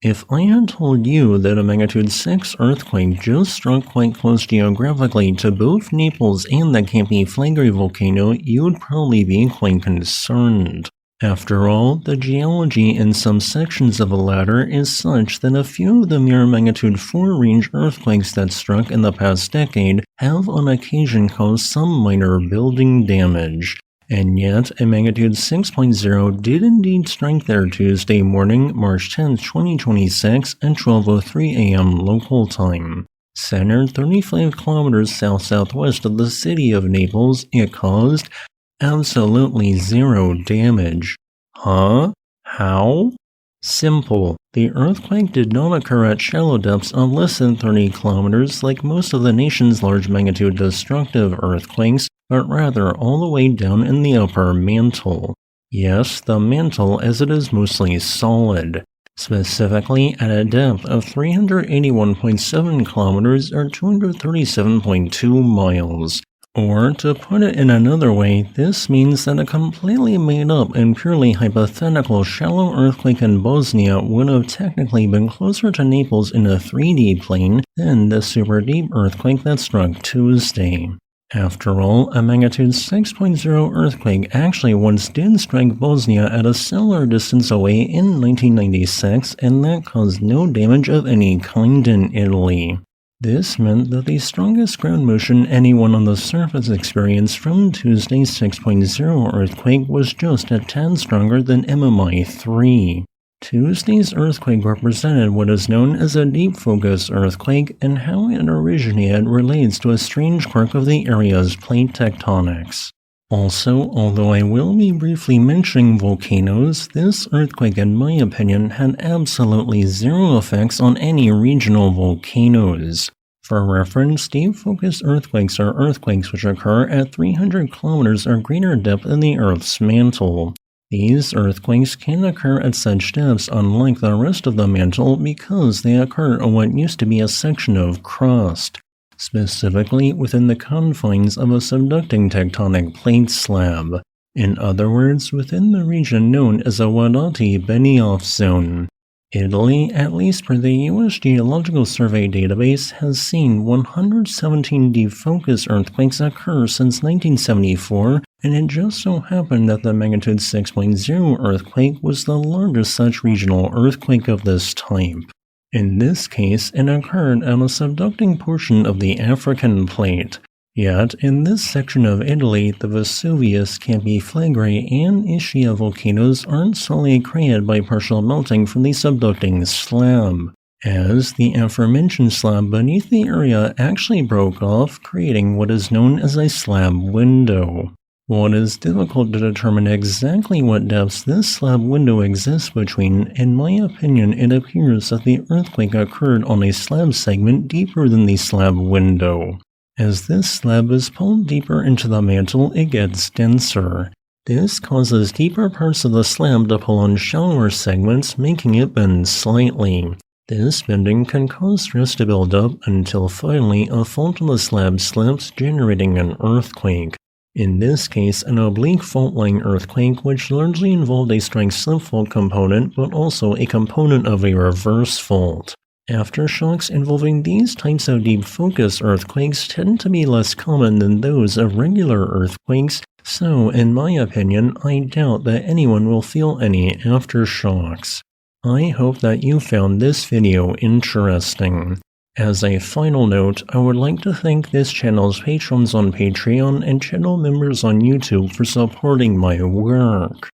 If I had told you that a magnitude 6 earthquake just struck quite close geographically to both Naples and the Campi Flegrei volcano, you would probably be quite concerned. After all, the geology in some sections of the latter is such that a few of the mere magnitude 4 range earthquakes that struck in the past decade have on occasion caused some minor building damage. And yet, a magnitude 6.0 did indeed strike there Tuesday morning, March 10, 2026 at 12:03 a.m. local time. Centered 35 kilometers south-southwest of the city of Naples, it caused absolutely zero damage. Huh? How? Simple. The earthquake did not occur at shallow depths of less than 30 kilometers like most of the nation's large magnitude destructive earthquakes, but rather all the way down in the upper mantle. Yes, the mantle, as it is mostly solid. Specifically at a depth of 381.7 kilometers or 237.2 miles. Or, to put it in another way, this means that a completely made up and purely hypothetical shallow earthquake in Bosnia would have technically been closer to Naples in a 3D plane than the super deep earthquake that struck Tuesday. After all, a magnitude 6.0 earthquake actually once did strike Bosnia at a similar distance away in 1996, and that caused no damage of any kind in Italy. This meant that the strongest ground motion anyone on the surface experienced from Tuesday's 6.0 earthquake was just a tad stronger than MMI 3. Tuesday's earthquake represented what is known as a deep focus earthquake, and how it originated relates to a strange quirk of the area's plate tectonics. Also, although I will be briefly mentioning volcanoes, this earthquake in my opinion had absolutely zero effects on any regional volcanoes. For reference, deep focus earthquakes are earthquakes which occur at 300 kilometers or greater depth in the Earth's mantle. These earthquakes can occur at such depths unlike the rest of the mantle because they occur on what used to be a section of crust. Specifically within the confines of a subducting tectonic plate slab. In other words, within the region known as a Wadati-Benioff zone. Italy, at least per the US Geological Survey database, has seen 117 deep focus earthquakes occur since 1974, and it just so happened that the magnitude 6.0 earthquake was the largest such regional earthquake of this type. In this case, it occurred on a subducting portion of the African plate. Yet, in this section of Italy, the Vesuvius, Campi Flegrei, and Ischia volcanoes aren't solely created by partial melting from the subducting slab, as the aforementioned slab beneath the area actually broke off, creating what is known as a slab window. While it is difficult to determine exactly what depths this slab window exists between, in my opinion it appears that the earthquake occurred on a slab segment deeper than the slab window. As this slab is pulled deeper into the mantle, it gets denser. This causes deeper parts of the slab to pull on shallower segments, making it bend slightly. This bending can cause stress to build up until finally a fault in the slab slips, generating an earthquake. In this case, an oblique fault-line earthquake which largely involved a strike-slip fault component but also a component of a reverse fault. Aftershocks involving these types of deep focus earthquakes tend to be less common than those of regular earthquakes, so in my opinion, I doubt that anyone will feel any aftershocks. I hope that you found this video interesting. As a final note, I would like to thank this channel's patrons on Patreon and channel members on YouTube for supporting my work.